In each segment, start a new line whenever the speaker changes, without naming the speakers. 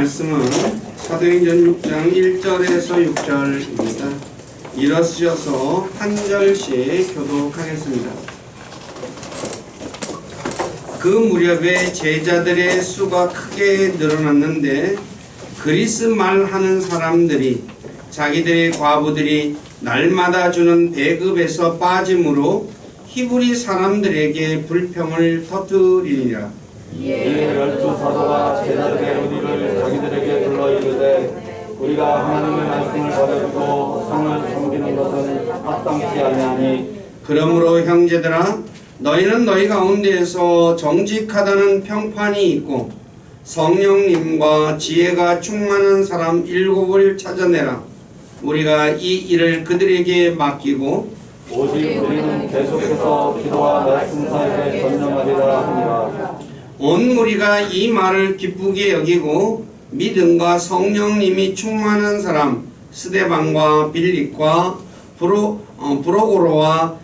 말씀은 사도행전 6장 1절에서 6절입니다. 일어서셔서 한 절씩 교독하겠습니다. 그 무렵에 제자들의 수가 크게 늘어났는데 그리스 말 하는 사람들이 자기들의 과부들이 날마다 주는 배급에서 빠짐으로 히브리 사람들에게 불평을 터뜨리니라.
이에 열두 사도가 제자들의 우리를 자기들에게 불러 이르되 우리가 하나님의 말씀을 버려두고 성을 섬기는 것은 합당치 아니하니
그러므로 형제들아 너희는 너희 가운데에서 정직하다는 평판이 있고 성령님과 지혜가 충만한 사람 7을 찾아내라. 우리가 이 일을 그들에게 맡기고
오직 우리는 계속해서 기도와 말씀 사역에 전념하리라 하니라.
온 무리가 이 말을 기쁘게 여기고 믿음과 성령님이 충만한 사람 스데반과 빌립과 브로고로와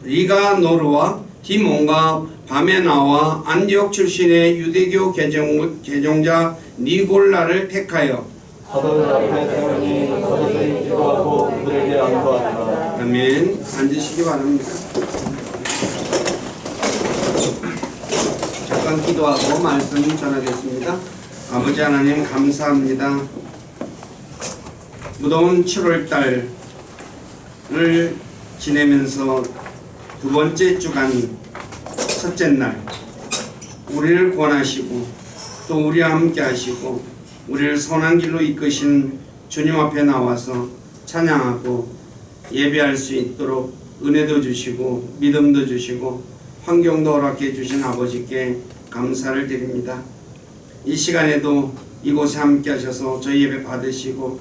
리가노르와 디몬과 바메나와 안디옥 출신의 유대교 개종자 니골라를 택하여
사도들 앞에 세우니 서서히 기도하고 그들에게 안수하니라.
아멘. 앉으시기 바랍니다. 잠깐 기도하고 말씀 전하겠습니다. 아버지 하나님 감사합니다. 무더운 7월달을 지내면서 두 번째 주간 첫째 날 우리를 권하시고 또 우리와 함께 하시고 우리를 선한 길로 이끄신 주님 앞에 나와서 찬양하고 예배할 수 있도록 은혜도 주시고 믿음도 주시고 환경도 허락해 주신 아버지께 감사를 드립니다. 이 시간에도 이곳에 함께 하셔서 저희 예배 받으시고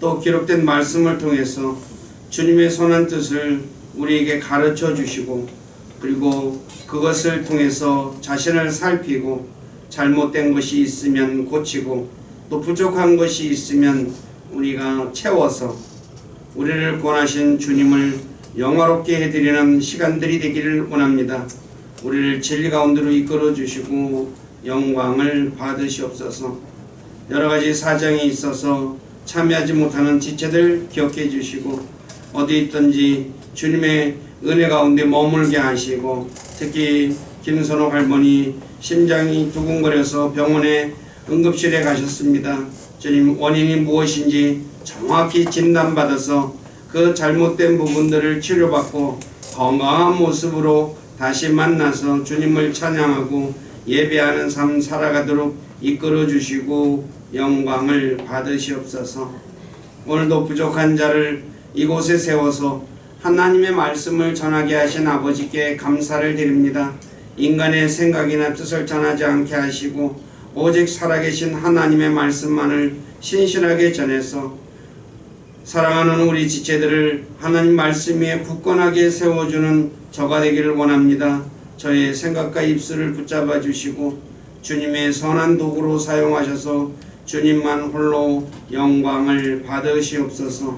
또 기록된 말씀을 통해서 주님의 선한 뜻을 우리에게 가르쳐 주시고 그리고 그것을 통해서 자신을 살피고 잘못된 것이 있으면 고치고 또 부족한 것이 있으면 우리가 채워서 우리를 권하신 주님을 영화롭게 해드리는 시간들이 되기를 원합니다. 우리를 진리 가운데로 이끌어 주시고 영광을 받으시옵소서. 여러가지 사정이 있어서 참여하지 못하는 지체들 기억해 주시고 어디 있든지 주님의 은혜 가운데 머물게 하시고 특히 김선옥 할머니 심장이 두근거려서 병원에 응급실에 가셨습니다. 주님 원인이 무엇인지 정확히 진단받아서 그 잘못된 부분들을 치료받고 건강한 모습으로 다시 만나서 주님을 찬양하고 예배하는 삶 살아가도록 이끌어 주시고 영광을 받으시옵소서. 오늘도 부족한 자를 이곳에 세워서 하나님의 말씀을 전하게 하신 아버지께 감사를 드립니다. 인간의 생각이나 뜻을 전하지 않게 하시고 오직 살아계신 하나님의 말씀만을 신실하게 전해서 사랑하는 우리 지체들을 하나님 말씀 위에 굳건하게 세워주는 저가 되기를 원합니다. 저의 생각과 입술을 붙잡아 주시고 주님의 선한 도구로 사용하셔서 주님만 홀로 영광을 받으시옵소서.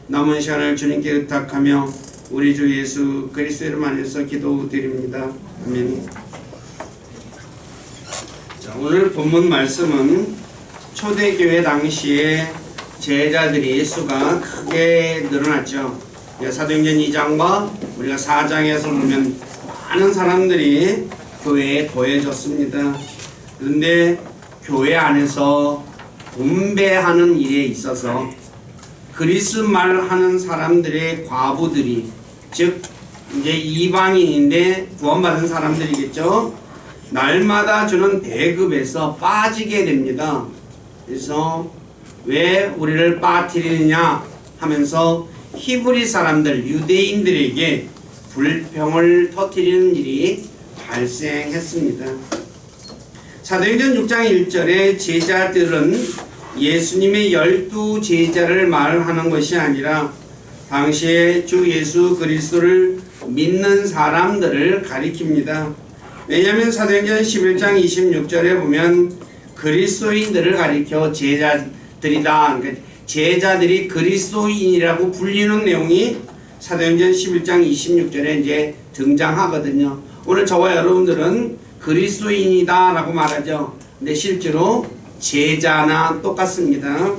남은 시간을 주님께 의탁하며 우리 주 예수 그리스도 이름 안에서 기도드립니다. 아멘. 자, 오늘 본문 말씀은 초대교회 당시에 제자들이 수가 크게 늘어났죠. 사도행전 2장과 우리가 4장에서 보면 많은 사람들이 교회에 더해졌습니다. 그런데 교회 안에서 분배하는 일에 있어서 그리스 말 하는 사람들의 과부들이 즉 이제 이방인인데 구원받은 사람들이겠죠. 날마다 주는 배급에서 빠지게 됩니다. 그래서 왜 우리를 빠뜨리느냐 하면서 히브리 사람들 유대인들에게 불평을 터뜨리는 일이 발생했습니다. 사도행전 6장 1절에 제자들은 예수님의 12 제자를 말하는 것이 아니라 당시에 주 예수 그리스도를 믿는 사람들을 가리킵니다. 왜냐하면 사도행전 11장 26절에 보면 그리스도인들을 가리켜 제자들이다. 그러니까 제자들이 그리스도인이라고 불리는 내용이 사도행전 11장 26절에 이제 등장하거든요. 오늘 저와 여러분들은 그리스도인이다 라고 말하죠. 근데 실제로 제자나 똑같습니다.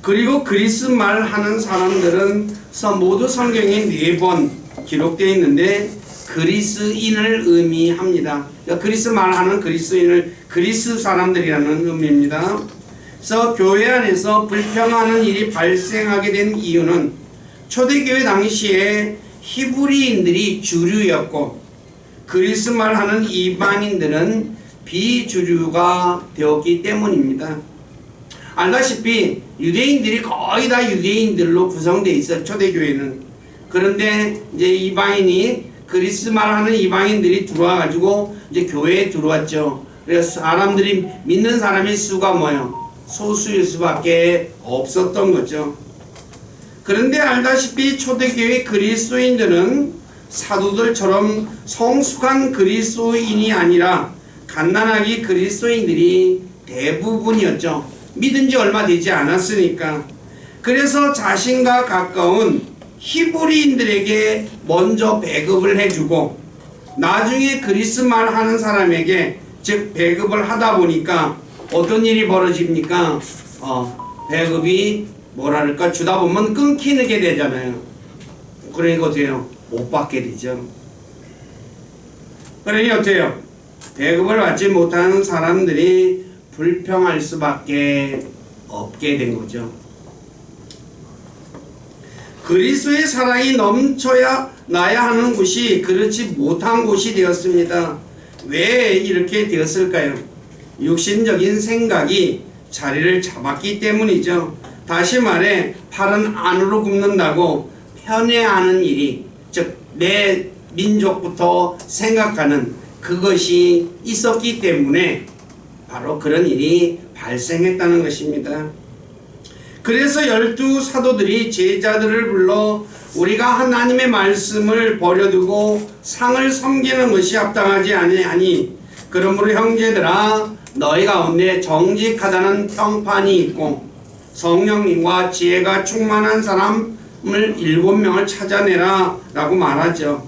그리고 그리스 말 하는 사람들은 모두 성경에 4번 기록되어 있는데 그리스인을 의미합니다. 그러니까 그리스 말하는 그리스인을 그리스 사람들이라는 의미입니다. 그래서 교회 안에서 불평하는 일이 발생하게 된 이유는 초대교회 당시에 히브리인들이 주류였고 그리스 말하는 이방인들은 비주류가 되었기 때문입니다. 알다시피 유대인들이 거의 다 유대인들로 구성되어 있어요. 초대교회는. 그런데 이제 이방인이 그리스 말하는 이방인들이 들어와가지고 이제 교회에 들어왔죠. 그래서 사람들이 믿는 사람의 수가 뭐예요? 소수일 수밖에 없었던 거죠. 그런데 알다시피 초대교회 그리스도인들은 사도들처럼 성숙한 그리스도인이 아니라 갓난아기 그리스도인들이 대부분이었죠. 믿은 지 얼마 되지 않았으니까. 그래서 자신과 가까운 히브리인들에게 먼저 배급을 해주고 나중에 그리스 말 하는 사람에게 즉 배급을 하다 보니까 어떤 일이 벌어집니까? 배급이 뭐랄까 주다 보면 끊기게 되잖아요. 그러니까 어때요? 못 받게 되죠. 그러니 어때요? 배급을 받지 못하는 사람들이 불평할 수밖에 없게 된 거죠. 그리스도의 사랑이 넘쳐야 나야 하는 곳이 그렇지 못한 곳이 되었습니다. 왜 이렇게 되었을까요? 육신적인 생각이 자리를 잡았기 때문이죠. 다시 말해 팔은 안으로 굽는다고 편애하는 일이 즉 내 민족부터 생각하는 그것이 있었기 때문에 바로 그런 일이 발생했다는 것입니다. 그래서 12사도들이 제자들을 불러 우리가 하나님의 말씀을 버려두고 상을 섬기는 것이 합당하지 아니하니 그러므로 형제들아 너희 가운데 정직하다는 평판이 있고 성령님과 지혜가 충만한 사람을 7명을 찾아내라 라고 말하죠.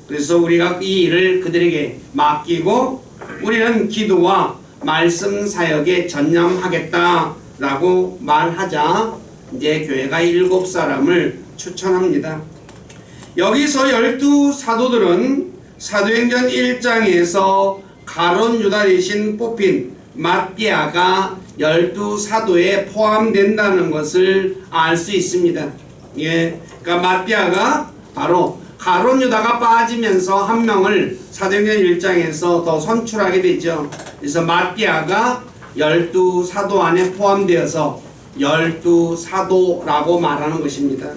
그래서 우리가 이 일을 그들에게 맡기고 우리는 기도와 말씀 사역에 전념하겠다 라고 말하자 이제 교회가 7사람을 추천합니다. 여기서 12사도들은 사도행전 1장에서 가론 유다 대신 뽑힌 마띠아가 12사도에 포함된다는 것을 알 수 있습니다. 예, 그러니까 마띠아가 바로 가론 유다가 빠지면서 한 명을 사도행전 1장에서 더 선출하게 되죠. 그래서 마띠아가 12사도 안에 포함되어서 12사도라고 말하는 것입니다.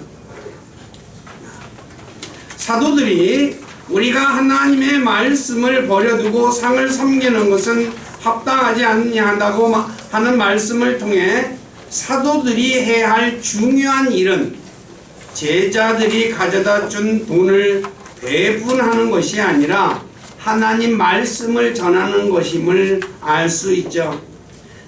사도들이 우리가 하나님의 말씀을 버려두고 상을 섬기는 것은 합당하지 않냐고 하는 말씀을 통해 사도들이 해야 할 중요한 일은 제자들이 가져다 준 돈을 배분하는 것이 아니라 하나님 말씀을 전하는 것임을 알 수 있죠.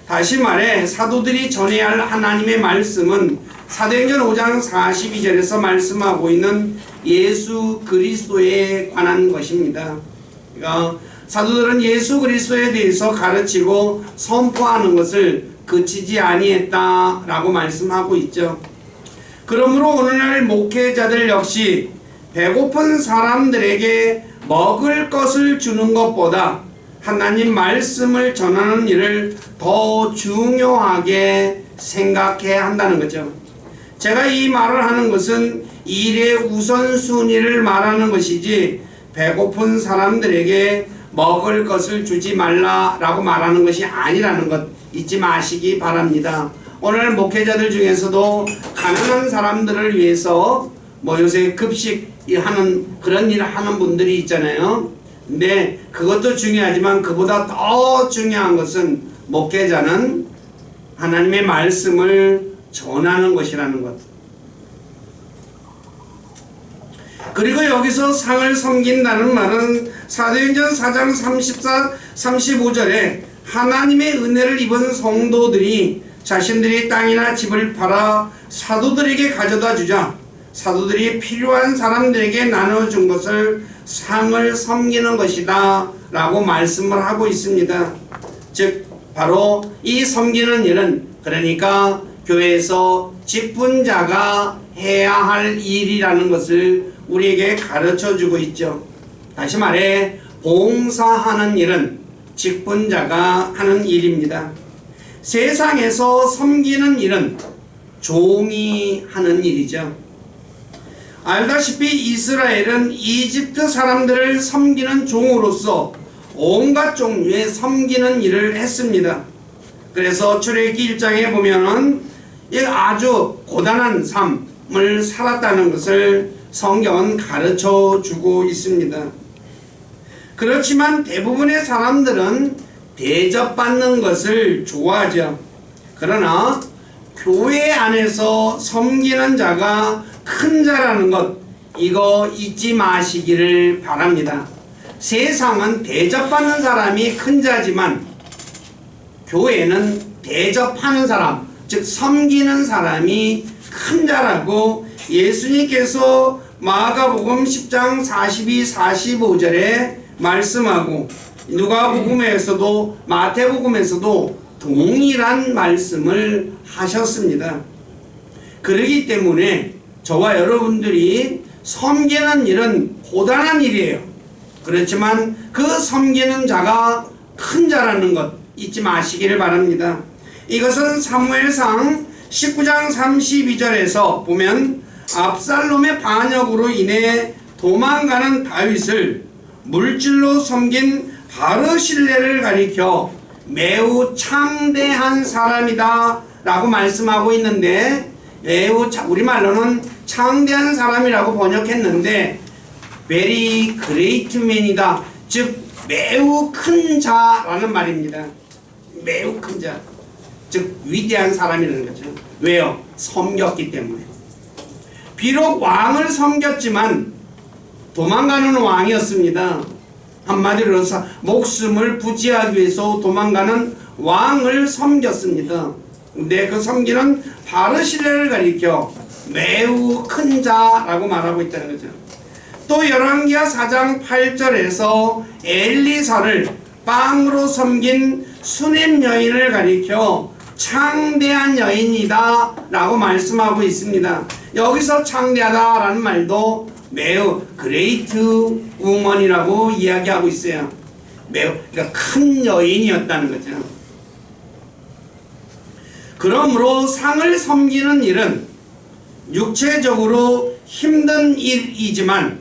다시 말해 사도들이 전해야 할 하나님의 말씀은 사도행전 5장 42절에서 말씀하고 있는 예수 그리스도에 관한 것입니다. 그러니까 사도들은 예수 그리스도에 대해서 가르치고 선포하는 것을 그치지 아니했다라고 말씀하고 있죠. 그러므로 오늘날 목회자들 역시 배고픈 사람들에게 먹을 것을 주는 것보다 하나님 말씀을 전하는 일을 더 중요하게 생각해야 한다는 거죠. 제가 이 말을 하는 것은 일의 우선순위를 말하는 것이지 배고픈 사람들에게 먹을 것을 주지 말라라고 말하는 것이 아니라는 것 잊지 마시기 바랍니다. 오늘 목회자들 중에서도 가난한 사람들을 위해서 요새 급식 하는 그런 일을 하는 분들이 있잖아요. 근데 그것도 중요하지만 그보다 더 중요한 것은 목회자는 하나님의 말씀을 전하는 것이라는 것. 그리고 여기서 상을 섬긴다는 말은 사도행전 4장 35절에 하나님의 은혜를 입은 성도들이 자신들이 땅이나 집을 팔아 사도들에게 가져다 주자 사도들이 필요한 사람들에게 나눠준 것을 상을 섬기는 것이다 라고 말씀을 하고 있습니다. 즉 바로 이 섬기는 일은 그러니까 교회에서 직분자가 해야 할 일이라는 것을 우리에게 가르쳐 주고 있죠. 다시 말해 봉사하는 일은 직분자가 하는 일입니다. 세상에서 섬기는 일은 종이 하는 일이죠. 알다시피 이스라엘은 이집트 사람들을 섬기는 종으로서 온갖 종류의 섬기는 일을 했습니다. 그래서 출애굽기 1장에 보면은 아주 고단한 삶을 살았다는 것을 성경은 가르쳐 주고 있습니다. 그렇지만 대부분의 사람들은 대접받는 것을 좋아하죠. 그러나 교회 안에서 섬기는 자가 큰 자라는 것, 이거 잊지 마시기를 바랍니다. 세상은 대접받는 사람이 큰 자지만 교회는 대접하는 사람, 즉 섬기는 사람이 큰 자라고 예수님께서 마가복음 10장 42, 45절에 말씀하고 누가복음에서도 마태복음에서도 동일한 말씀을 하셨습니다. 그렇기 때문에 저와 여러분들이 섬기는 일은 고단한 일이에요. 그렇지만 그 섬기는 자가 큰 자라는 것 잊지 마시기를 바랍니다. 이것은 사무엘상 19장 32절에서 보면 압살롬의 반역으로 인해 도망가는 다윗을 물질로 섬긴 바르실레를 가리켜 매우 창대한 사람이다 라고 말씀하고 있는데, 매우 우리말로는 창대한 사람이라고 번역했는데 very great man이다, 즉 매우 큰 자라는 말입니다. 매우 큰 자, 즉 위대한 사람이라는 거죠. 왜요? 섬겼기 때문에. 비록 왕을 섬겼지만 도망가는 왕이었습니다. 한마디로 목숨을 부지하기 위해서 도망가는 왕을 섬겼습니다. 근데 그 섬기는 바르실레를 가리켜 매우 큰 자라고 말하고 있다는 거죠. 또 열왕기하 4장 8절에서 엘리사를 빵으로 섬긴 수넴 여인을 가리켜 창대한 여인이다 라고 말씀하고 있습니다. 여기서 창대하다 라는 말도 매우 그레이트 우먼이라고 이야기하고 있어요. 매우 그러니까 큰 여인이었다는 거죠. 그러므로 상을 섬기는 일은 육체적으로 힘든 일이지만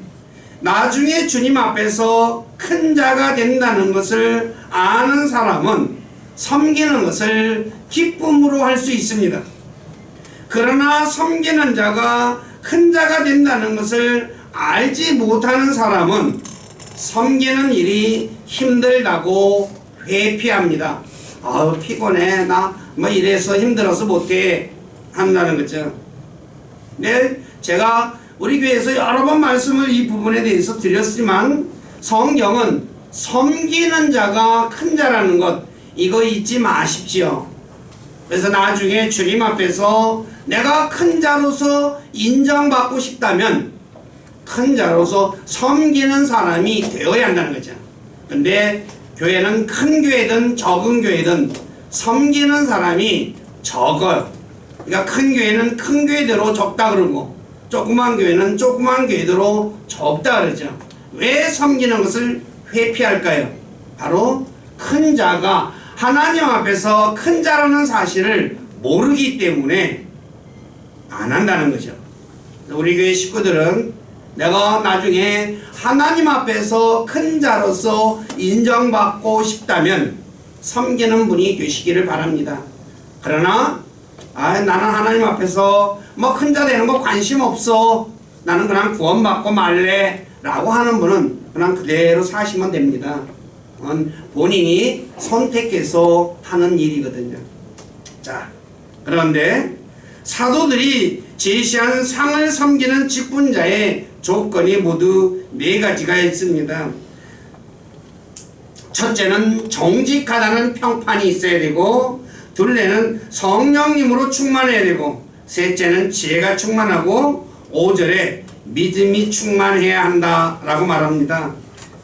나중에 주님 앞에서 큰 자가 된다는 것을 아는 사람은 섬기는 것을 기쁨으로 할 수 있습니다. 그러나 섬기는 자가 큰 자가 된다는 것을 알지 못하는 사람은 섬기는 일이 힘들다고 회피합니다. 아우 피곤해, 나 뭐 이래서 힘들어서 못해 한다는 거죠. 네, 제가 우리 교회에서 여러 번 말씀을 이 부분에 대해서 드렸지만 성경은 섬기는 자가 큰 자라는 것, 이거 잊지 마십시오. 그래서 나중에 주님 앞에서 내가 큰 자로서 인정받고 싶다면 큰 자로서 섬기는 사람이 되어야 한다는 거죠. 근데 교회는 큰 교회든 적은 교회든 섬기는 사람이 적어요. 그러니까 큰 교회는 큰 교회대로 적다 그러고 조그만 교회는 조그만 교회대로 적다 그러죠. 왜 섬기는 것을 회피할까요? 바로 큰 자가 하나님 앞에서 큰 자라는 사실을 모르기 때문에 안 한다는 거죠. 우리 교회 식구들은 내가 나중에 하나님 앞에서 큰 자로서 인정받고 싶다면 섬기는 분이 되시기를 바랍니다. 그러나 나는 하나님 앞에서 뭐 큰 자 되는 거 관심 없어, 나는 그냥 구원받고 말래 라고 하는 분은 그냥 그대로 사시면 됩니다. 본인이 선택해서 하는 일이거든요. 자, 그런데 사도들이 제시한 상을 섬기는 직분자의 조건이 모두 4가지가 있습니다. 첫째는 정직하다는 평판이 있어야 되고, 둘째는 성령님으로 충만해야 되고, 셋째는 지혜가 충만하고, 5절에 믿음이 충만해야 한다라고 말합니다.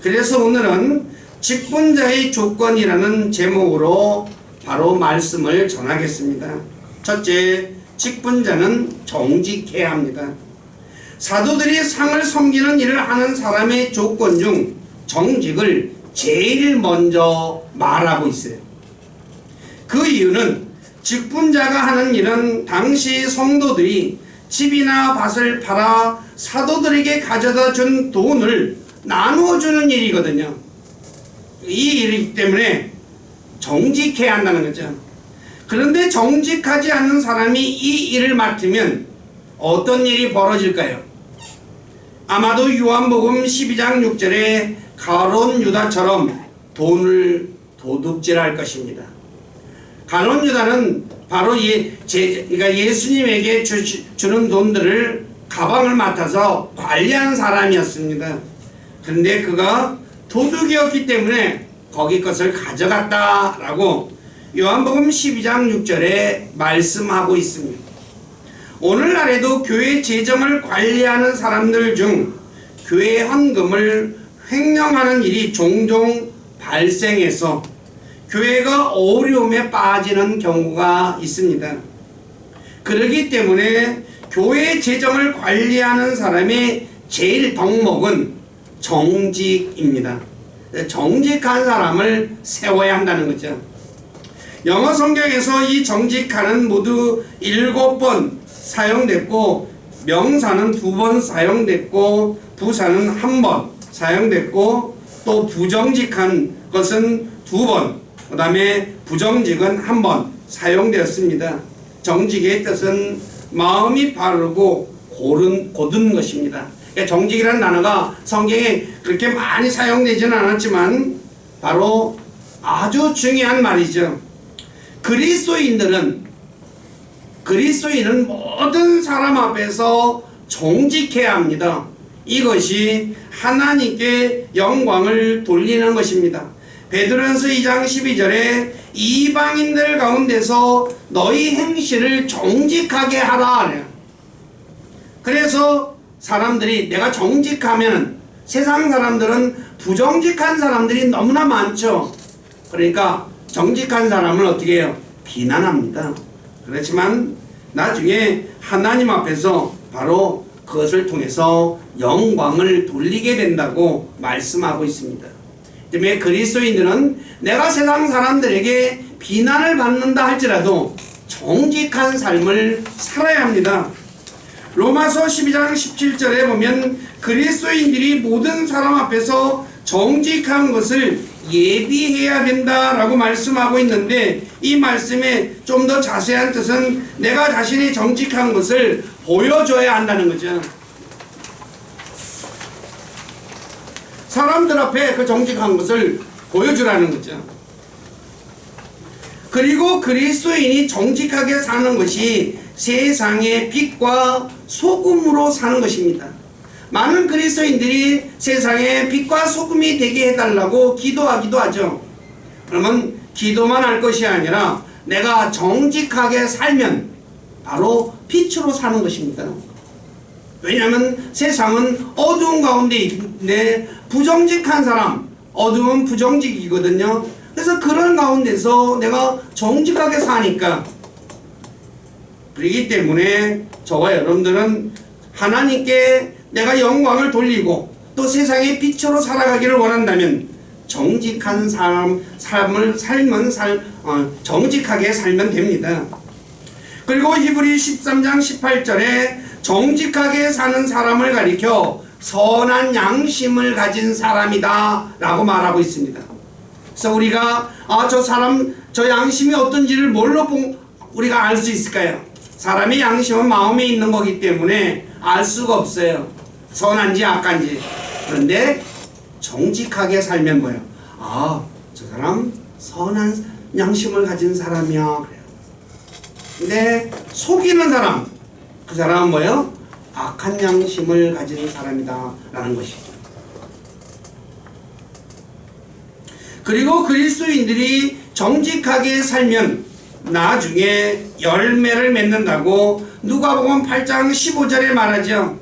그래서 오늘은 직분자의 조건이라는 제목으로 바로 말씀을 전하겠습니다. 첫째, 직분자는 정직해야 합니다. 사도들이 상을 섬기는 일을 하는 사람의 조건 중 정직을 제일 먼저 말하고 있어요. 그 이유는 직분자가 하는 일은 당시 성도들이 집이나 밭을 팔아 사도들에게 가져다 준 돈을 나누어 주는 일이거든요. 이 일이기 때문에 정직해야 한다는 거죠. 그런데 정직하지 않는 사람이 이 일을 맡으면 어떤 일이 벌어질까요? 아마도 요한복음 12장 6절에 가룟 유다처럼 돈을 도둑질할 것입니다. 가룟 유다는 바로 그러니까 예수님에게 주는 돈들을 가방을 맡아서 관리하는 사람이었습니다. 그런데 그가 도둑이었기 때문에 거기 것을 가져갔다라고 요한복음 12장 6절에 말씀하고 있습니다. 오늘날에도 교회 재정을 관리하는 사람들 중 교회 헌금을 횡령하는 일이 종종 발생해서 교회가 어려움에 빠지는 경우가 있습니다. 그렇기 때문에 교회 재정을 관리하는 사람의 제일 덕목은 정직입니다. 정직한 사람을 세워야 한다는 거죠. 영어 성경에서 이 정직하는 모두 7번 사용됐고, 명사는 2번 사용됐고, 부사는 1번 사용됐고, 또 부정직한 것은 2번, 그 다음에 부정직은 1번 사용되었습니다. 정직의 뜻은 마음이 바르고 고든 것입니다. 그러니까 정직이라는 단어가 성경에 그렇게 많이 사용되지는 않았지만 바로 아주 중요한 말이죠. 그리스도인은 모든 사람 앞에서 정직해야 합니다. 이것이 하나님께 영광을 돌리는 것입니다. 베드로전서 2장 12절에 이방인들 가운데서 너희 행실을 정직하게 하라. 그래서 사람들이 내가 정직하면, 세상 사람들은 부정직한 사람들이 너무나 많죠. 그러니까 정직한 사람을 어떻게 해요? 비난합니다. 그렇지만 나중에 하나님 앞에서 바로 그것을 통해서 영광을 돌리게 된다고 말씀하고 있습니다. 때문에 그리스도인들은 내가 세상 사람들에게 비난을 받는다 할지라도 정직한 삶을 살아야 합니다. 로마서 12장 17절에 보면 그리스도인들이 모든 사람 앞에서 정직한 것을 예비해야 된다라고 말씀하고 있는데, 이 말씀의 좀 더 자세한 뜻은 내가 자신이 정직한 것을 보여줘야 한다는 거죠. 사람들 앞에 그 정직한 것을 보여주라는 거죠. 그리고 그리스도인이 정직하게 사는 것이 세상의 빛과 소금으로 사는 것입니다. 많은 그리스도인들이 세상의 빛과 소금이 되게 해달라고 기도하기도 하죠. 그러면 기도만 할 것이 아니라 내가 정직하게 살면 바로 빛으로 사는 것입니다. 왜냐하면 세상은 어두운 가운데 있는데 부정직한 사람, 어두운 부정직이거든요. 그래서 그런 가운데서 내가 정직하게 사니까, 그렇기 때문에 저와 여러분들은 하나님께 내가 영광을 돌리고 또 세상의 빛으로 살아가기를 원한다면 정직한 삶을 정직하게 살면 됩니다. 그리고 히브리 13장 18절에 정직하게 사는 사람을 가리켜 선한 양심을 가진 사람이다 라고 말하고 있습니다. 그래서 우리가 저 양심이 어떤지를 뭘로 우리가 알 수 있을까요? 사람의 양심은 마음에 있는 거기 때문에 알 수가 없어요. 선한지 악한지. 그런데 정직하게 살면 뭐예요? 저 사람 선한 양심을 가진 사람이야. 그래요. 근데 속이는 사람, 그 사람은 뭐예요? 악한 양심을 가진 사람이다 라는 것이죠. 그리고 그리스도인들이 정직하게 살면 나중에 열매를 맺는다고 누가복음 8장 15절에 말하죠.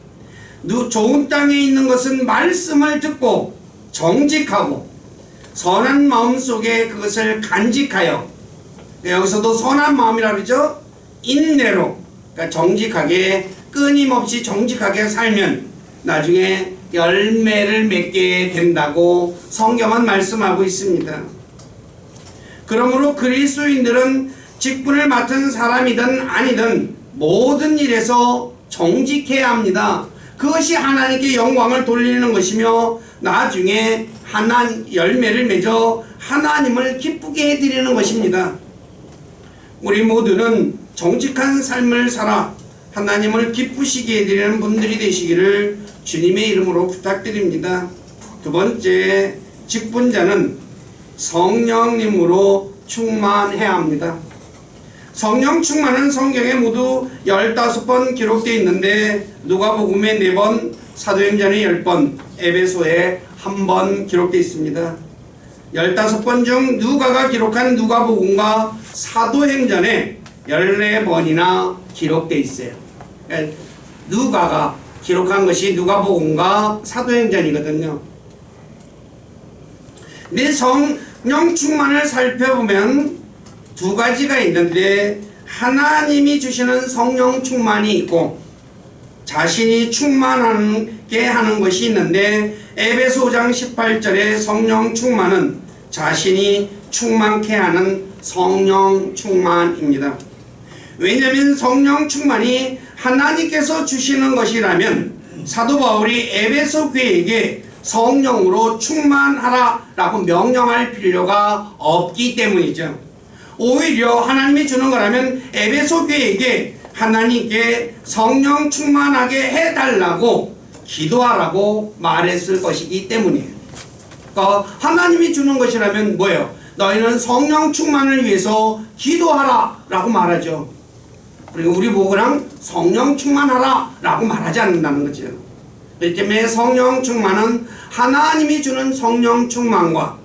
좋은 땅에 있는 것은 말씀을 듣고 정직하고 선한 마음 속에 그것을 간직하여, 여기서도 선한 마음이라 그러죠. 인내로, 그러니까 정직하게, 끊임없이 정직하게 살면 나중에 열매를 맺게 된다고 성경은 말씀하고 있습니다. 그러므로 그리스도인들은 직분을 맡은 사람이든 아니든 모든 일에서 정직해야 합니다. 그것이 하나님께 영광을 돌리는 것이며 나중에 열매를 맺어 하나님을 기쁘게 해드리는 것입니다. 우리 모두는 정직한 삶을 살아 하나님을 기쁘시게 해드리는 분들이 되시기를 주님의 이름으로 부탁드립니다. 두 번째, 직분자는 성령님으로 충만해야 합니다. 성령 충만은 성경에 모두 15번 기록되어 있는데 누가복음에 4번, 사도행전에 10번, 에베소에 1번 기록되어 있습니다. 15번 중 누가가 기록한 누가복음과 사도행전에 14번이나 기록되어 있어요. 그러니까 누가가 기록한 것이 누가복음과 사도행전이거든요. 내 성령 충만을 살펴보면 두 가지가 있는데 하나님이 주시는 성령 충만이 있고 자신이 충만하게 하는 것이 있는데 에베소 5장 18절의 성령 충만은 자신이 충만케 하는 성령 충만입니다. 왜냐하면 성령 충만이 하나님께서 주시는 것이라면 사도 바울이 에베소 교회에게 성령으로 충만하라 라고 명령할 필요가 없기 때문이죠. 오히려 하나님이 주는 거라면 에베소 교회에게 하나님께 성령 충만하게 해달라고 기도하라고 말했을 것이기 때문이에요. 그러니까 하나님이 주는 것이라면 뭐예요? 너희는 성령 충만을 위해서 기도하라 라고 말하죠. 그리고 우리 보고 그냥 성령 충만하라 라고 말하지 않는다는 거죠. 그렇기 때문에 성령 충만은 하나님이 주는 성령 충만과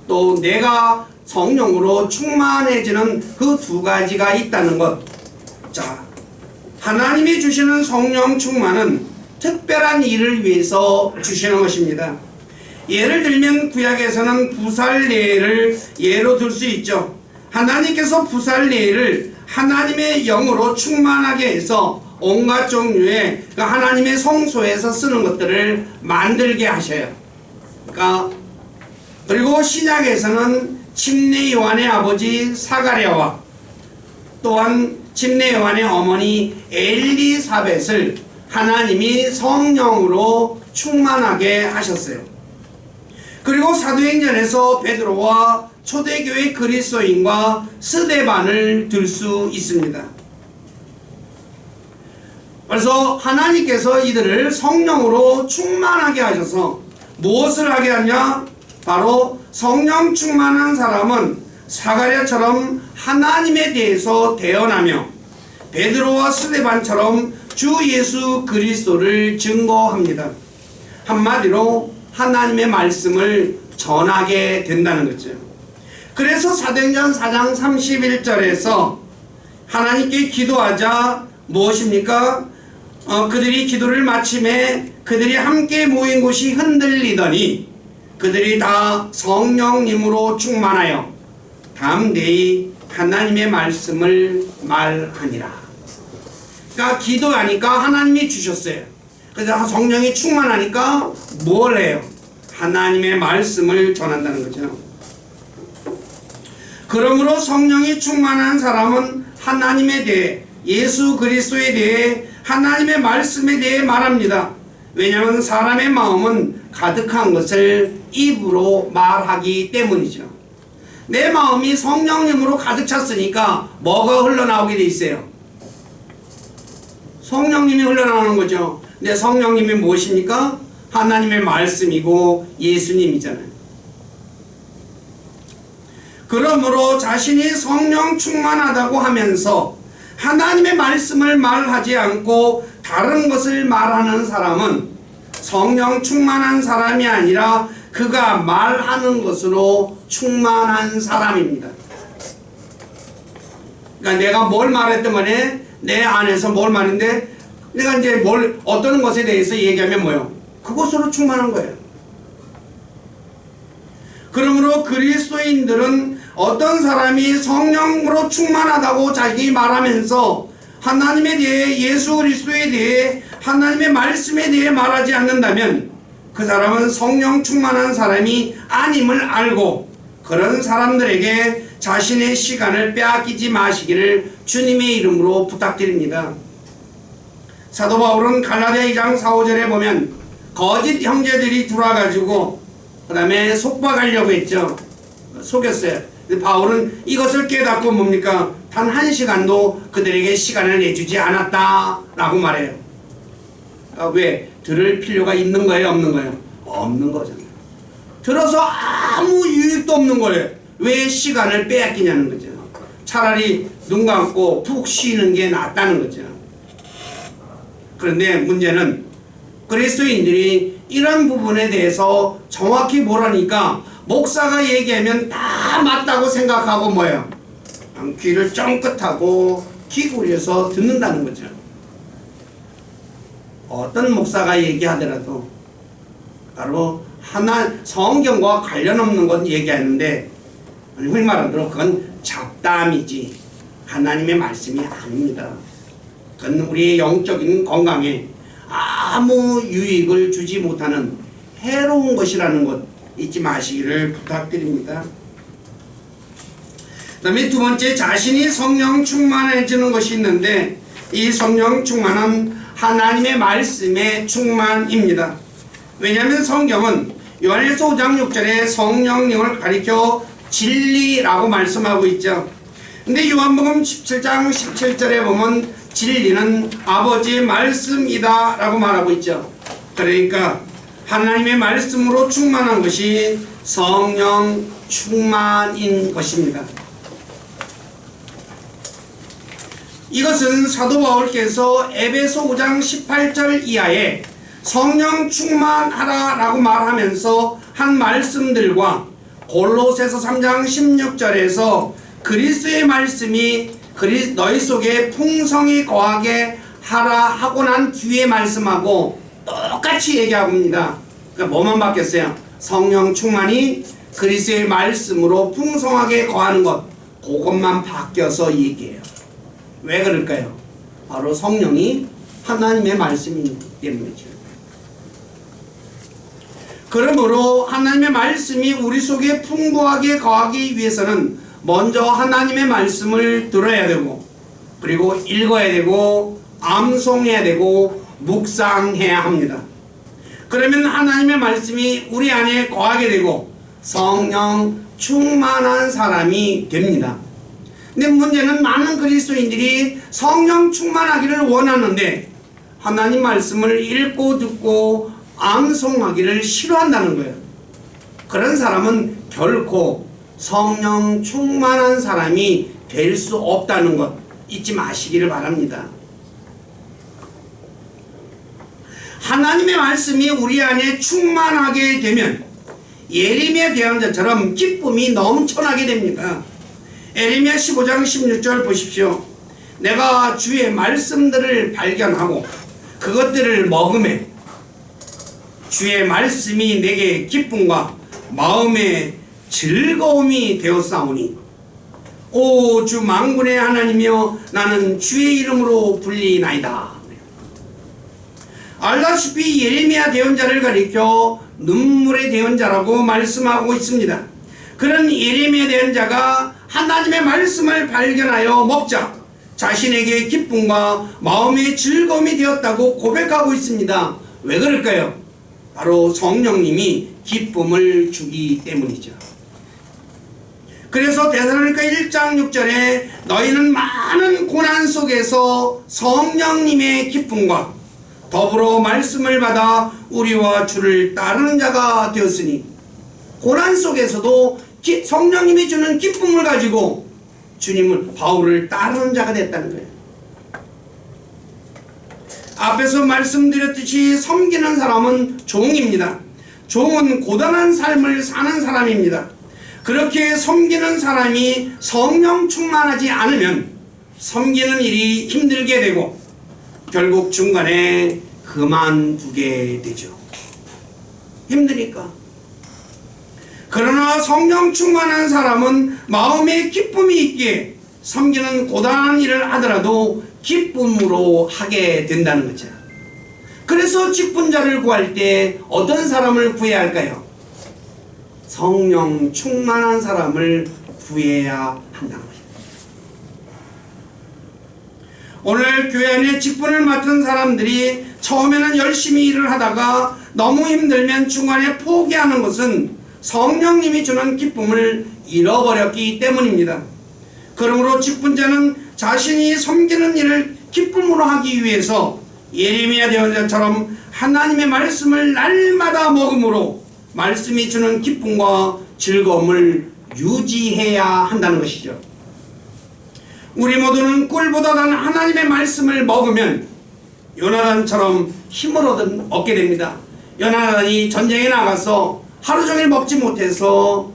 또 내가 성령으로 충만해지는 그 두 가지가 있다는 것. 자, 하나님이 주시는 성령 충만은 특별한 일을 위해서 주시는 것입니다. 예를 들면 구약에서는 부살레를 예로 들 수 있죠. 하나님께서 부살레를 하나님의 영으로 충만하게 해서 온갖 종류의 그 하나님의 성소에서 쓰는 것들을 만들게 하셔요. 그러니까 그리고 신약에서는 침례 요한의 아버지 사가랴와 또한 침례 요한의 어머니 엘리사벳을 하나님이 성령으로 충만하게 하셨어요. 그리고 사도행전에서 베드로와 초대교회 그리스도인과 스데반을 들 수 있습니다. 그래서 하나님께서 이들을 성령으로 충만하게 하셔서 무엇을 하게 하냐? 바로 성령 충만한 사람은 사가랴처럼 하나님에 대해서 대언하며 베드로와 스데반처럼 주 예수 그리스도를 증거합니다. 한마디로 하나님의 말씀을 전하게 된다는 거죠. 그래서 사도행전 4장 31절에서 하나님께 기도하자 무엇입니까? 그들이 기도를 마침에 그들이 함께 모인 곳이 흔들리더니 그들이 다 성령님으로 충만하여 담대히 하나님의 말씀을 말하니라. 그러니까 기도하니까 하나님이 주셨어요. 그래서 성령이 충만하니까 뭘 해요? 하나님의 말씀을 전한다는 거죠. 그러므로 성령이 충만한 사람은 하나님에 대해, 예수 그리스도에 대해, 하나님의 말씀에 대해 말합니다. 왜냐하면 사람의 마음은 가득한 것을 입으로 말하기 때문이죠. 내 마음이 성령님으로 가득 찼으니까 뭐가 흘러나오게 돼 있어요? 성령님이 흘러나오는 거죠. 근데 성령님이 무엇입니까? 하나님의 말씀이고 예수님이잖아요. 그러므로 자신이 성령 충만하다고 하면서 하나님의 말씀을 말하지 않고 다른 것을 말하는 사람은 성령 충만한 사람이 아니라 그가 말하는 것으로 충만한 사람입니다. 그러니까 내가 뭘 말했던 거네? 내 안에서 뭘 말인데 내가 이제 어떤 것에 대해서 얘기하면 뭐예요? 그것으로 충만한 거예요. 그러므로 그리스도인들은 어떤 사람이 성령으로 충만하다고 자기 말하면서 하나님에 대해, 예수 그리스도에 대해, 하나님의 말씀에 대해 말하지 않는다면 그 사람은 성령 충만한 사람이 아님을 알고, 그런 사람들에게 자신의 시간을 빼앗기지 마시기를 주님의 이름으로 부탁드립니다. 사도 바울은 갈라디아 2장 4, 5절에 보면 거짓 형제들이 들어와가지고 그 다음에 속박하려고 했죠. 속였어요. 바울은 이것을 깨닫고 뭡니까? 단 한 시간도 그들에게 시간을 내주지 않았다 라고 말해요. 왜? 들을 필요가 있는 거예요? 없는 거예요? 없는 거잖아요. 들어서 아무 유익도 없는 거예요. 왜 시간을 빼앗기냐는 거죠. 차라리 눈 감고 푹 쉬는 게 낫다는 거죠. 그런데 문제는 그리스도인들이 이런 부분에 대해서 정확히 모르니까 목사가 얘기하면 다 맞다고 생각하고 뭐예요? 귀를 쫑긋하고 기울여서 듣는다는 거죠. 어떤 목사가 얘기하더라도 바로 성경과 관련 없는 건 얘기하는데, 흔히 말하는 대로 그건 잡담이지 하나님의 말씀이 아닙니다. 그건 우리의 영적인 건강에 아무 유익을 주지 못하는 해로운 것이라는 것 잊지 마시기를 부탁드립니다. 그 다음에 두 번째, 자신이 성령 충만해지는 것이 있는데, 이 성령 충만은 하나님의 말씀의 충만입니다. 왜냐하면 성경은 요한일서 5장 6절에 성령님을 가리켜 진리라고 말씀하고 있죠. 근데 요한복음 17장 17절에 보면 진리는 아버지의 말씀이다 라고 말하고 있죠. 그러니까 하나님의 말씀으로 충만한 것이 성령 충만인 것입니다. 이것은 사도 바울께서 에베소 5장 18절 이하에 성령 충만하라 라고 말하면서 한 말씀들과 골로새서 3장 16절에서 그리스도의 말씀이 너희 속에 풍성히 거하게 하라 하고 난 뒤에 말씀하고 똑같이 얘기하고 있습니다. 그러니까 뭐만 바뀌었어요? 성령 충만이 그리스도의 말씀으로 풍성하게 거하는 것, 그것만 바뀌어서 얘기해요. 왜 그럴까요? 바로 성령이 하나님의 말씀이기 때문이죠. 그러므로 하나님의 말씀이 우리 속에 풍부하게 거하기 위해서는 먼저 하나님의 말씀을 들어야 되고, 그리고 읽어야 되고, 암송해야 되고, 묵상해야 합니다. 그러면 하나님의 말씀이 우리 안에 거하게 되고 성령 충만한 사람이 됩니다. 근데 문제는 많은 그리스도인들이 성령 충만하기를 원하는데 하나님 말씀을 읽고 듣고 암송하기를 싫어한다는 거예요. 그런 사람은 결코 성령 충만한 사람이 될 수 없다는 것 잊지 마시기를 바랍니다. 하나님의 말씀이 우리 안에 충만하게 되면 예레미야 대언자처럼 기쁨이 넘쳐나게 됩니다. 예레미야 15장 16절 보십시오. 내가 주의 말씀들을 발견하고 그것들을 먹으매 주의 말씀이 내게 기쁨과 마음의 즐거움이 되었사오니 오 주 만군의 하나님이여 나는 주의 이름으로 불리나이다. 알다시피 예레미야 대언자를 가리켜 눈물의 대언자라고 말씀하고 있습니다. 그런 예레미야 대언자가 하나님의 말씀을 발견하여 먹자 자신에게 기쁨과 마음의 즐거움이 되었다고 고백하고 있습니다. 왜 그럴까요? 바로 성령님이 기쁨을 주기 때문이죠. 그래서 데살로니가 1장 6절에 너희는 많은 고난 속에서 성령님의 기쁨과 더불어 말씀을 받아 우리와 주를 따르는 자가 되었으니, 고난 속에서도 성령님이 주는 기쁨을 가지고 주님을 바울을 따르는 자가 됐다는 거예요. 앞에서 말씀드렸듯이 섬기는 사람은 종입니다. 종은 고단한 삶을 사는 사람입니다. 그렇게 섬기는 사람이 성령 충만하지 않으면 섬기는 일이 힘들게 되고 결국 중간에 그만두게 되죠. 힘드니까. 그러나 성령 충만한 사람은 마음에 기쁨이 있기에 섬기는 고단한 일을 하더라도 기쁨으로 하게 된다는 거죠. 그래서 직분자를 구할 때 어떤 사람을 구해야 할까요? 성령 충만한 사람을 구해야 한다는 거죠. 오늘 교회 안에 직분을 맡은 사람들이 처음에는 열심히 일을 하다가 너무 힘들면 중간에 포기하는 것은 성령님이 주는 기쁨을 잃어버렸기 때문입니다. 그러므로 직분자는 자신이 섬기는 일을 기쁨으로 하기 위해서 예레미야 대언자처럼 하나님의 말씀을 날마다 먹음으로 말씀이 주는 기쁨과 즐거움을 유지해야 한다는 것이죠. 우리 모두는 꿀보다 단 하나님의 말씀을 먹으면 요나단처럼 힘을 얻게 됩니다. 요나단이 전쟁에 나가서 하루 종일 먹지 못해서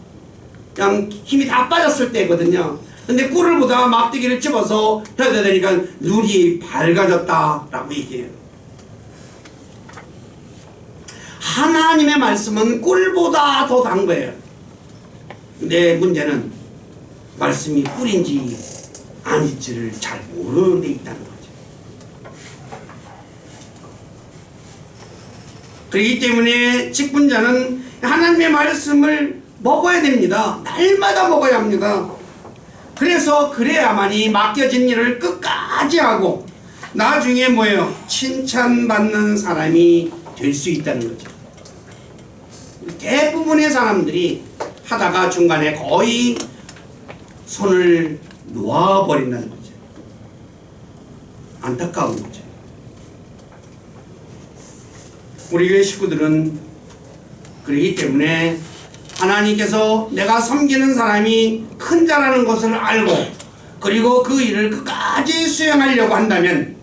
그냥 힘이 다 빠졌을 때거든요. 근데 꿀을 보다가 막대기를 집어서 펴야 되니까 눈이 밝아졌다라고 얘기해요. 하나님의 말씀은 꿀보다 더 단 거예요. 근데 문제는 말씀이 꿀인지 아닌지를 잘 모르는 데 있다는 거죠. 그렇기 때문에 직분자는 하나님의 말씀을 먹어야 됩니다. 날마다 먹어야 합니다. 그래서 그래야만이 맡겨진 일을 끝까지 하고 나중에 뭐예요? 칭찬받는 사람이 될 수 있다는 거죠. 대부분의 사람들이 하다가 중간에 거의 손을 놓아버린다는 거죠. 안타까운 거죠. 우리 교회 식구들은 그렇기 때문에 하나님께서 내가 섬기는 사람이 큰 자라는 것을 알고 그리고 그 일을 끝까지 수행하려고 한다면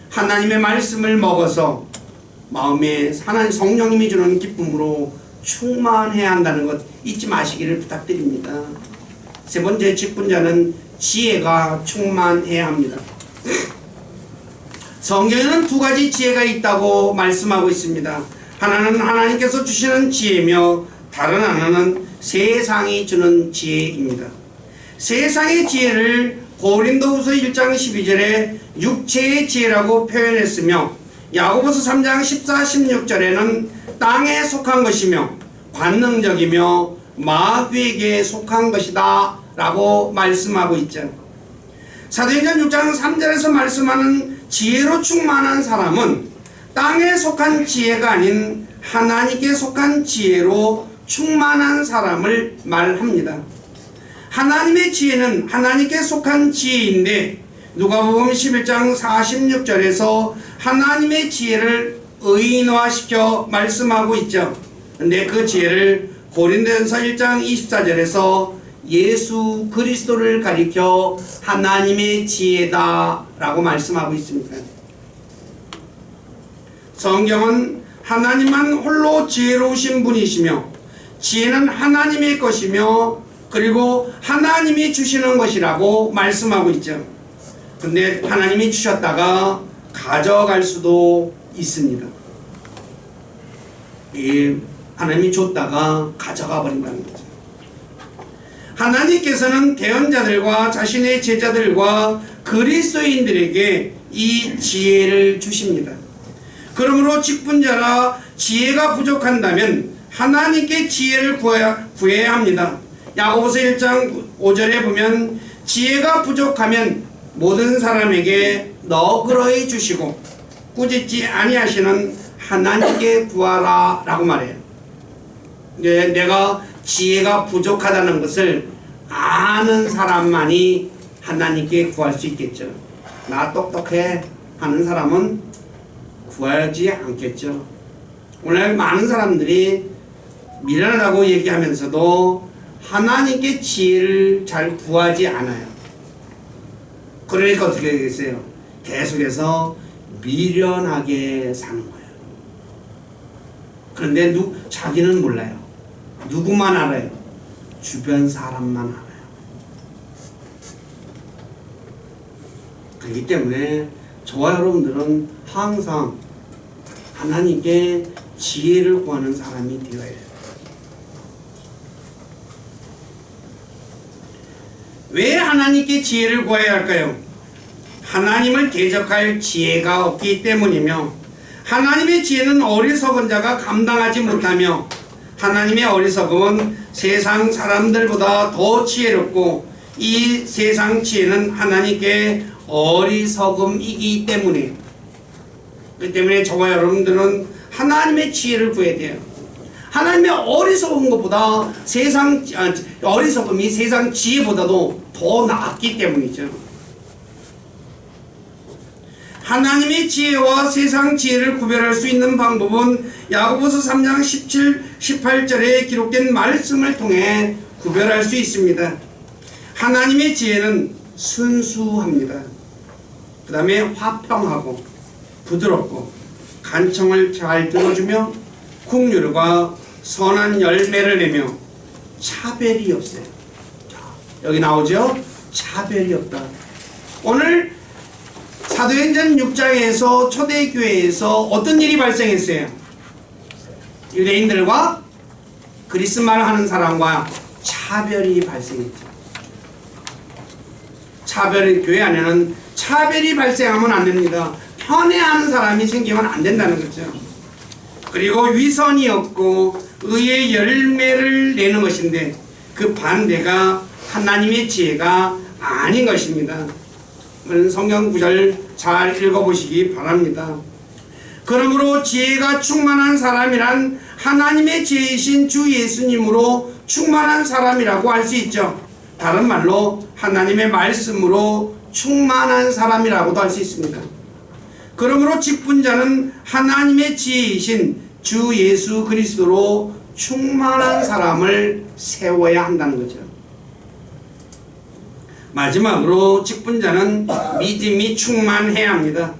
하나님의 말씀을 먹어서 마음에 하나님 성령님이 주는 기쁨으로 충만해야 한다는 것 잊지 마시기를 부탁드립니다. 세 번째 직분자는 지혜가 충만해야 합니다. 성경에는 두 가지 지혜가 있다고 말씀하고 있습니다. 하나는 하나님께서 주시는 지혜며 다른 하나는 세상이 주는 지혜입니다. 세상의 지혜를 고린도후서 1장 12절에 육체의 지혜라고 표현했으며 야고보서 3장 14, 16절에는 땅에 속한 것이며 관능적이며 마귀에게 속한 것이다 라고 말씀하고 있죠. 사도행전 6장 3절에서 말씀하는 지혜로 충만한 사람은 땅에 속한 지혜가 아닌 하나님께 속한 지혜로 충만한 사람을 말합니다. 하나님의 지혜는 하나님께 속한 지혜인데 누가복음 11장 46절에서 하나님의 지혜를 의인화시켜 말씀하고 있죠. 근데 그 지혜를 고린도전서 1장 24절에서 예수 그리스도를 가리켜 하나님의 지혜다 라고 말씀하고 있습니다. 성경은 하나님만 홀로 지혜로우신 분이시며 지혜는 하나님의 것이며 그리고 하나님이 주시는 것이라고 말씀하고 있죠. 근데 하나님이 주셨다가 가져갈 수도 있습니다. 하나님이 줬다가 가져가 버린다는 거죠. 하나님께서는 대언자들과 자신의 제자들과 그리스도인들에게 이 지혜를 주십니다. 그러므로 직분자라 지혜가 부족한다면 하나님께 지혜를 구해야 합니다. 야고보서 1장 5절에 보면 지혜가 부족하면 모든 사람에게 너그러이 주시고 꾸짖지 아니하시는 하나님께 구하라 라고 말해요. 내가 지혜가 부족하다는 것을 아는 사람만이 하나님께 구할 수 있겠죠. 나 똑똑해 하는 사람은 구하지 않겠죠. 오늘 많은 사람들이 미련하다고 얘기하면서도 하나님께 지혜를 잘 구하지 않아요. 그러니까 어떻게 되겠어요? 계속해서 미련하게 사는 거예요. 그런데 자기는 몰라요. 누구만 알아요? 주변 사람만 알아요. 그렇기 때문에 저와 여러분들은 항상 하나님께 지혜를 구하는 사람이 되어야 해요. 왜 하나님께 지혜를 구해야 할까요? 하나님을 대적할 지혜가 없기 때문이며 하나님의 지혜는 어리석은 자가 감당하지 못하며 하나님의 어리석음은 세상 사람들보다 더 지혜롭고 이 세상 지혜는 하나님께 어리석음이기 때문에 그렇기 때문에 저와 여러분들은 하나님의 지혜를 구해야 돼요. 하나님의 어리석은 것보다 어리석음이 세상 지혜보다도 더 낫기 때문이죠. 하나님의 지혜와 세상 지혜를 구별할 수 있는 방법은 야고보서 3장 17, 18절에 기록된 말씀을 통해 구별할 수 있습니다. 하나님의 지혜는 순수합니다. 그 다음에 화평하고 부드럽고 간청을 잘 들어주며 국률과 선한 열매를 내며 차별이 없어요. 여기 나오죠? 차별이 없다. 오늘 사도행전 6장에서 초대교회에서 어떤 일이 발생했어요? 유대인들과 그리스말 하는 사람과 차별이 발생했죠. 교회 안에는 차별이 발생하면 안 됩니다. 편애하는 사람이 생기면 안 된다는 거죠. 그리고 위선이 없고 의의 열매를 내는 것인데 그 반대가 하나님의 지혜가 아닌 것입니다. 성경 구절 잘 읽어보시기 바랍니다. 그러므로 지혜가 충만한 사람이란 하나님의 지혜이신 주 예수님으로 충만한 사람이라고 할 수 있죠. 다른 말로 하나님의 말씀으로 충만한 사람이라고도 할 수 있습니다. 그러므로 직분자는 하나님의 지혜이신 주 예수 그리스도로 충만한 사람을 세워야 한다는 거죠. 마지막으로 직분자는 믿음이 충만해야 합니다.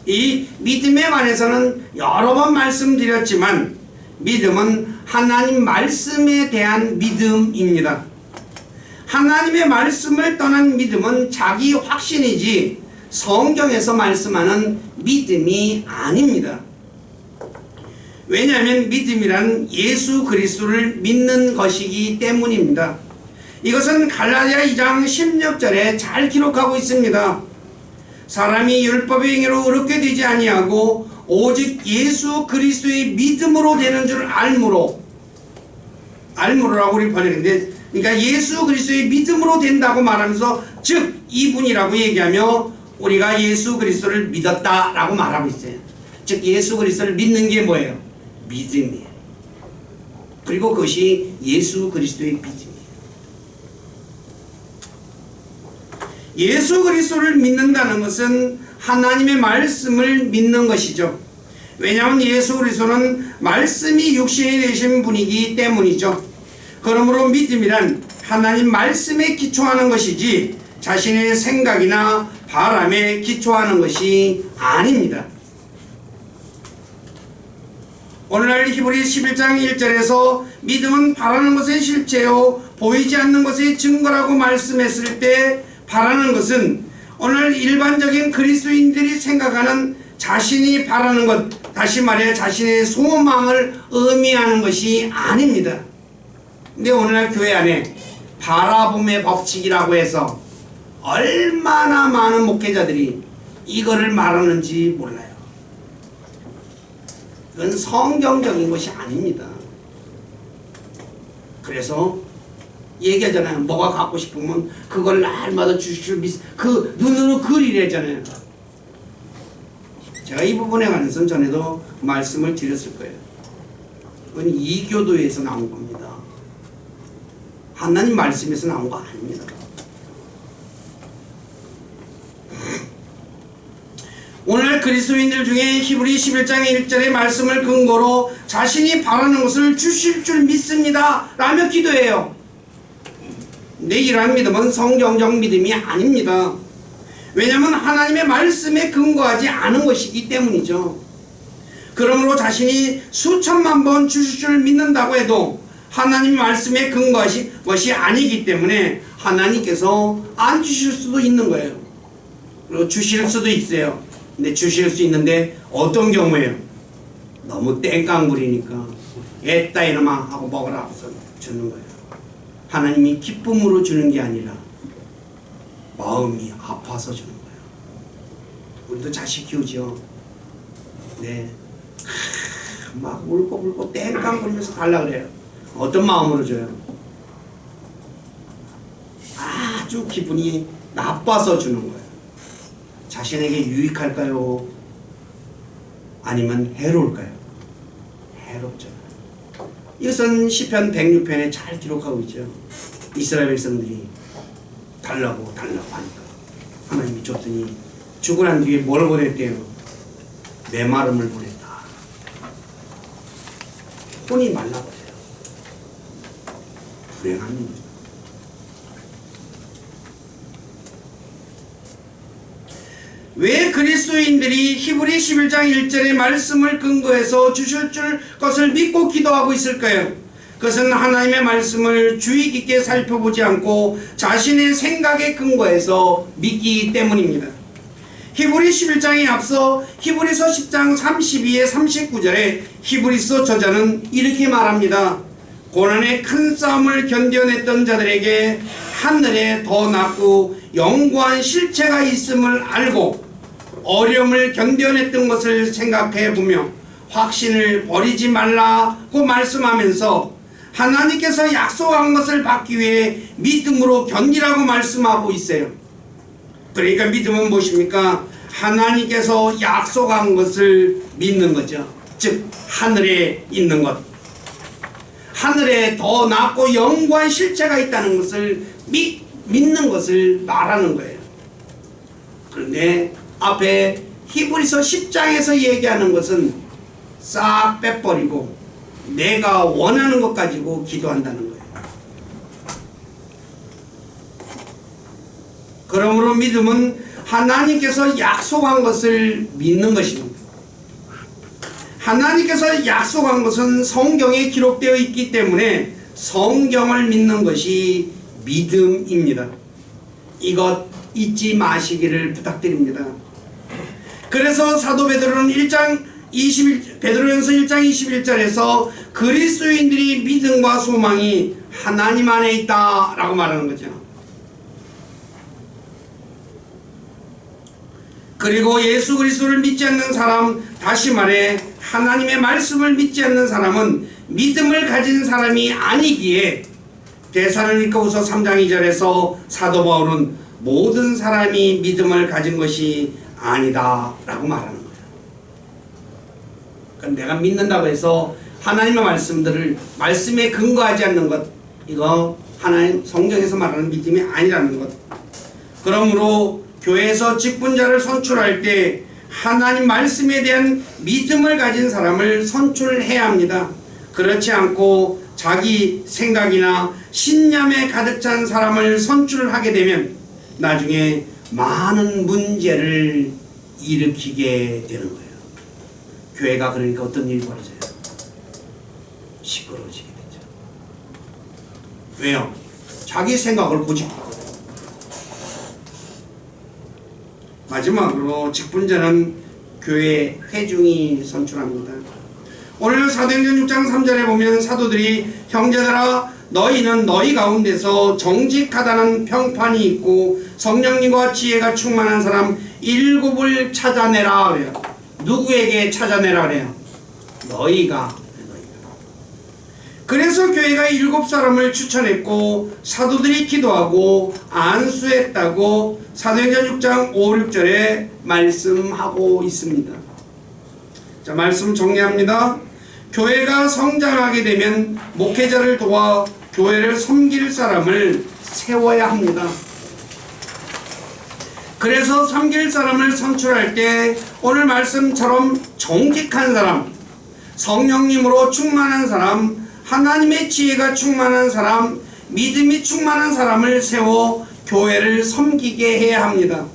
이 믿음에 관해서는 여러 번 말씀드렸지만 믿음은 하나님 말씀에 대한 믿음입니다. 하나님의 말씀을 떠난 믿음은 자기 확신이지 성경에서 말씀하는 믿음이 아닙니다. 왜냐하면 믿음이란 예수 그리스도를 믿는 것이기 때문입니다. 이것은 갈라디아 2장 16절에 잘 기록하고 있습니다. 사람이 율법의 행위로 의롭게 되지 아니하고 오직 예수 그리스도의 믿음으로 되는 줄 알므로라고 우리 번역했는데, 그러니까 예수 그리스도의 믿음으로 된다고 말하면서 즉 이분이라고 얘기하며 우리가 예수 그리스도를 믿었다라고 말하고 있어요. 즉 예수 그리스도를 믿는 게 뭐예요? 믿음이에요. 그리고 그것이 예수 그리스도의 믿음이에요. 예수 그리스도를 믿는다는 것은 하나님의 말씀을 믿는 것이죠. 왜냐하면 예수 그리스도는 말씀이 육신이 되신 분이기 때문이죠. 그러므로 믿음이란 하나님 말씀에 기초하는 것이지 자신의 생각이나 바람에 기초하는 것이 아닙니다. 오늘날 히브리 11장 1절에서 믿음은 바라는 것의 실체요 보이지 않는 것의 증거라고 말씀했을 때 바라는 것은 오늘 일반적인 그리스도인들이 생각하는 자신이 바라는 것, 다시 말해 자신의 소망을 의미하는 것이 아닙니다. 근데 오늘날 교회 안에 바라봄의 법칙이라고 해서 얼마나 많은 목회자들이 이거를 말하는지 몰라요. 이건 성경적인 것이 아닙니다. 그래서 얘기하잖아요. 뭐가 갖고 싶으면 그걸 날마다 주시오. 그 눈으로 그리래잖아요. 제가 이 부분에 관해서는 전에도 말씀을 드렸을 거예요. 그건 이교도에서 나온 겁니다. 하나님 말씀에서 나온 거 아닙니다. 오늘 그리스도인들 중에 히브리 11장 1절의 말씀을 근거로 자신이 바라는 것을 주실 줄 믿습니다 라며 기도해요. 근데 이러한 믿음은 성경적 믿음이 아닙니다. 왜냐하면 하나님의 말씀에 근거하지 않은 것이기 때문이죠. 그러므로 자신이 수천만 번 주실 줄 믿는다고 해도 하나님 말씀에 근거하신 것이 아니기 때문에 하나님께서 안 주실 수도 있는 거예요. 그리고 주실 수도 있어요. 근데 주실 수 있는데 어떤 경우에요? 너무 땡깡부리니까 애따 이놈아 하고 먹으라 하고서 주는 거예요. 하나님이 기쁨으로 주는 게 아니라 마음이 아파서 주는 거예요. 우리도 자식 키우죠. 네. 막 울고 땡깡거리면서 달라 그래요. 어떤 마음으로 줘요? 아주 기분이 나빠서 주는 거예요. 자신에게 유익할까요? 아니면 해로울까요? 해롭잖아요. 이것은 시편 106편에 잘 기록하고 있죠. 이스라엘 백성들이 달라고 하니까 하나님이 줬더니 주고 난 뒤에 뭘 보냈대요? 메마름을 보냈다. 혼이 말라버려요. 불행합니다. 왜 그리스도인들이 히브리 11장 1절의 말씀을 근거해서 주실 것을 믿고 기도하고 있을까요? 그것은 하나님의 말씀을 주의 깊게 살펴보지 않고 자신의 생각에 근거해서 믿기 때문입니다. 히브리 11장에 앞서 히브리서 10장 32에 39절에 히브리서 저자는 이렇게 말합니다. 고난의 큰 싸움을 견뎌냈던 자들에게 하늘에 더 낫고 영구한 실체가 있음을 알고 어려움을 견뎌냈던 것을 생각해보며 확신을 버리지 말라고 말씀하면서 하나님께서 약속한 것을 받기 위해 믿음으로 견디라고 말씀하고 있어요. 그러니까 믿음은 무엇입니까? 하나님께서 약속한 것을 믿는 거죠. 즉 하늘에 있는 것, 하늘에 더 낫고 영구한 실체가 있다는 것을 믿는 것을 말하는 거예요. 그런데 앞에 히브리서 10장에서 얘기하는 것은 싹 빼버리고 내가 원하는 것 가지고 기도한다는 거예요. 그러므로 믿음은 하나님께서 약속한 것을 믿는 것입니다. 하나님께서 약속한 것은 성경에 기록되어 있기 때문에 성경을 믿는 것이 믿음입니다. 이것 잊지 마시기를 부탁드립니다. 그래서 사도 베드로는 베드로전서 1장 21절에서 그리스도인들이 믿음과 소망이 하나님 안에 있다 라고 말하는 거죠. 그리고 예수 그리스도를 믿지 않는 사람, 다시 말해 하나님의 말씀을 믿지 않는 사람은 믿음을 가진 사람이 아니기에 데살로니가후서 3장 2절에서 사도 바울은 모든 사람이 믿음을 가진 것이 아니다 라고 말하는 거예요. 그러니까 내가 믿는다고 해서 하나님의 말씀들을 말씀에 근거하지 않는 것, 이거 하나님 성경에서 말하는 믿음이 아니라는 것. 그러므로 교회에서 직분자를 선출할 때 하나님 말씀에 대한 믿음을 가진 사람을 선출해야 합니다. 그렇지 않고 자기 생각이나 신념에 가득 찬 사람을 선출하게 되면 나중에 많은 문제를 일으키게 되는 거예요. 교회가 그러니까 어떤 일이 벌어져요? 시끄러워지게 되죠. 왜요? 자기 생각을 고집하고. 마지막으로 직분자는 교회 회중이 선출합니다. 오늘 사도행전 6장 3절에 보면 사도들이 형제들아 너희는 너희 가운데서 정직하다는 평판이 있고 성령님과 지혜가 충만한 사람 7을 찾아내라 그래요. 누구에게 찾아내라 그래요? 너희가. 그래서 교회가 7사람을 추천했고 사도들이 기도하고 안수했다고 사도행전 6장 5, 6절에 말씀하고 있습니다. 자, 말씀 정리합니다. 교회가 성장하게 되면 목회자를 도와 교회를 섬길 사람을 세워야 합니다. 그래서 섬길 사람을 선출할 때 오늘 말씀처럼 정직한 사람, 성령님으로 충만한 사람, 하나님의 지혜가 충만한 사람, 믿음이 충만한 사람을 세워 교회를 섬기게 해야 합니다.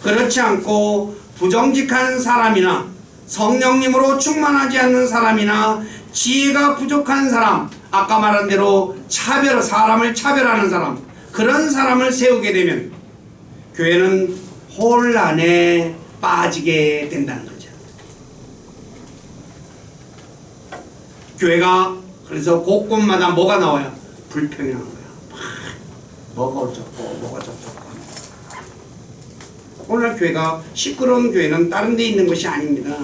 그렇지 않고 부정직한 사람이나 성령님으로 충만하지 않는 사람이나 지혜가 부족한 사람, 아까 말한 대로 사람을 차별하는 사람, 그런 사람을 세우게 되면 교회는 혼란에 빠지게 된다는 거죠. 교회가 그래서 곳곳마다 뭐가 나와요? 불평이 나는 거야. 뭐가 어쩌고 뭐가 저쩌고 오늘 교회가 시끄러운 교회는 다른 데 있는 것이 아닙니다.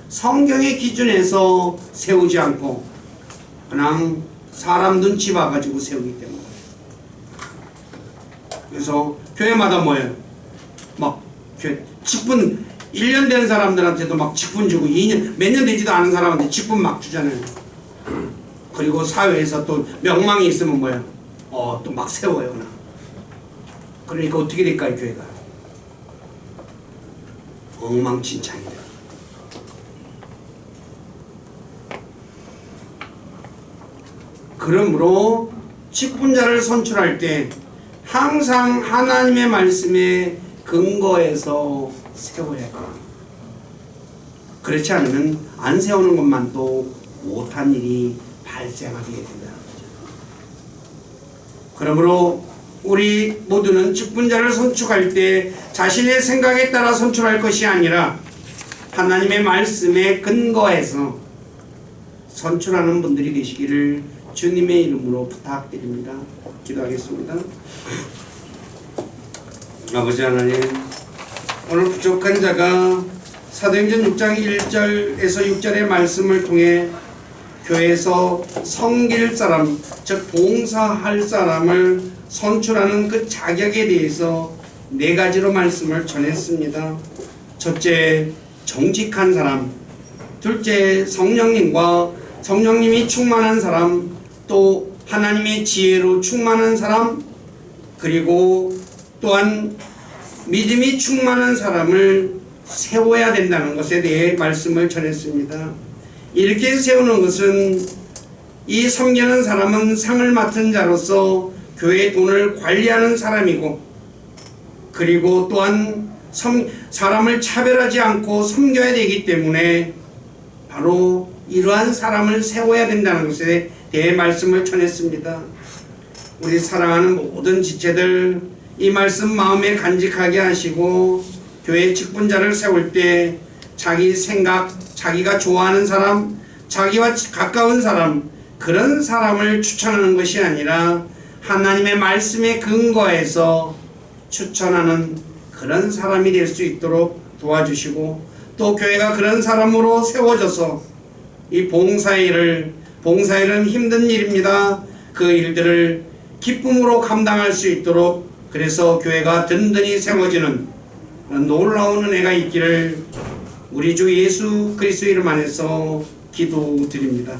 성경의 기준에서 세우지 않고 그냥 사람 눈치 봐가지고 세우기 때문에. 그래서 교회마다 뭐예요? 막 직분 1년 된 사람들한테도 막 직분 주고 2년 몇 년 되지도 않은 사람한테 직분 막 주잖아요. 그리고 사회에서 또 명망이 있으면 뭐예요? 또 막 세워요. 그러니까 어떻게 될까요, 교회가? 엉망진창이 돼요. 그러므로 직분자를 선출할 때 항상 하나님의 말씀에 근거해서 세워야 해요. 그렇지 않으면 안 세우는 것만도 못한 일이 발생하게 된다. 그러므로 우리 모두는 직분자를 선출할 때 자신의 생각에 따라 선출할 것이 아니라 하나님의 말씀에 근거해서 선출하는 분들이 되시기를 주님의 이름으로 부탁드립니다. 기도하겠습니다. 아버지 하나님, 오늘 부족한 자가 사도행전 6장 1절에서 6절의 말씀을 통해 교회에서 섬길 사람, 즉 봉사할 사람을 선출하는 그 자격에 대해서 4가지로 말씀을 전했습니다. 첫째, 정직한 사람. 둘째, 성령님이 충만한 사람, 또 하나님의 지혜로 충만한 사람, 그리고 또한 믿음이 충만한 사람을 세워야 된다는 것에 대해 말씀을 전했습니다. 이렇게 세우는 것은 이 섬기는 사람은 상을 맡은 자로서 교회의 돈을 관리하는 사람이고, 그리고 또한 사람을 차별하지 않고 섬겨야 되기 때문에 바로 이러한 사람을 세워야 된다는 것에 대해 말씀을 전했습니다. 우리 사랑하는 모든 지체들, 이 말씀 마음에 간직하게 하시고 교회 직분자를 세울 때 자기 생각, 자기가 좋아하는 사람, 자기와 가까운 사람, 그런 사람을 추천하는 것이 아니라 하나님의 말씀에 근거해서 추천하는 그런 사람이 될 수 있도록 도와주시고, 또 교회가 그런 사람으로 세워져서 이 봉사일은 힘든 일입니다. 그 일들을 기쁨으로 감당할 수 있도록, 그래서 교회가 든든히 세워지는 놀라운 은혜가 있기를 우리 주 예수 그리스도 이름 안에서 기도드립니다.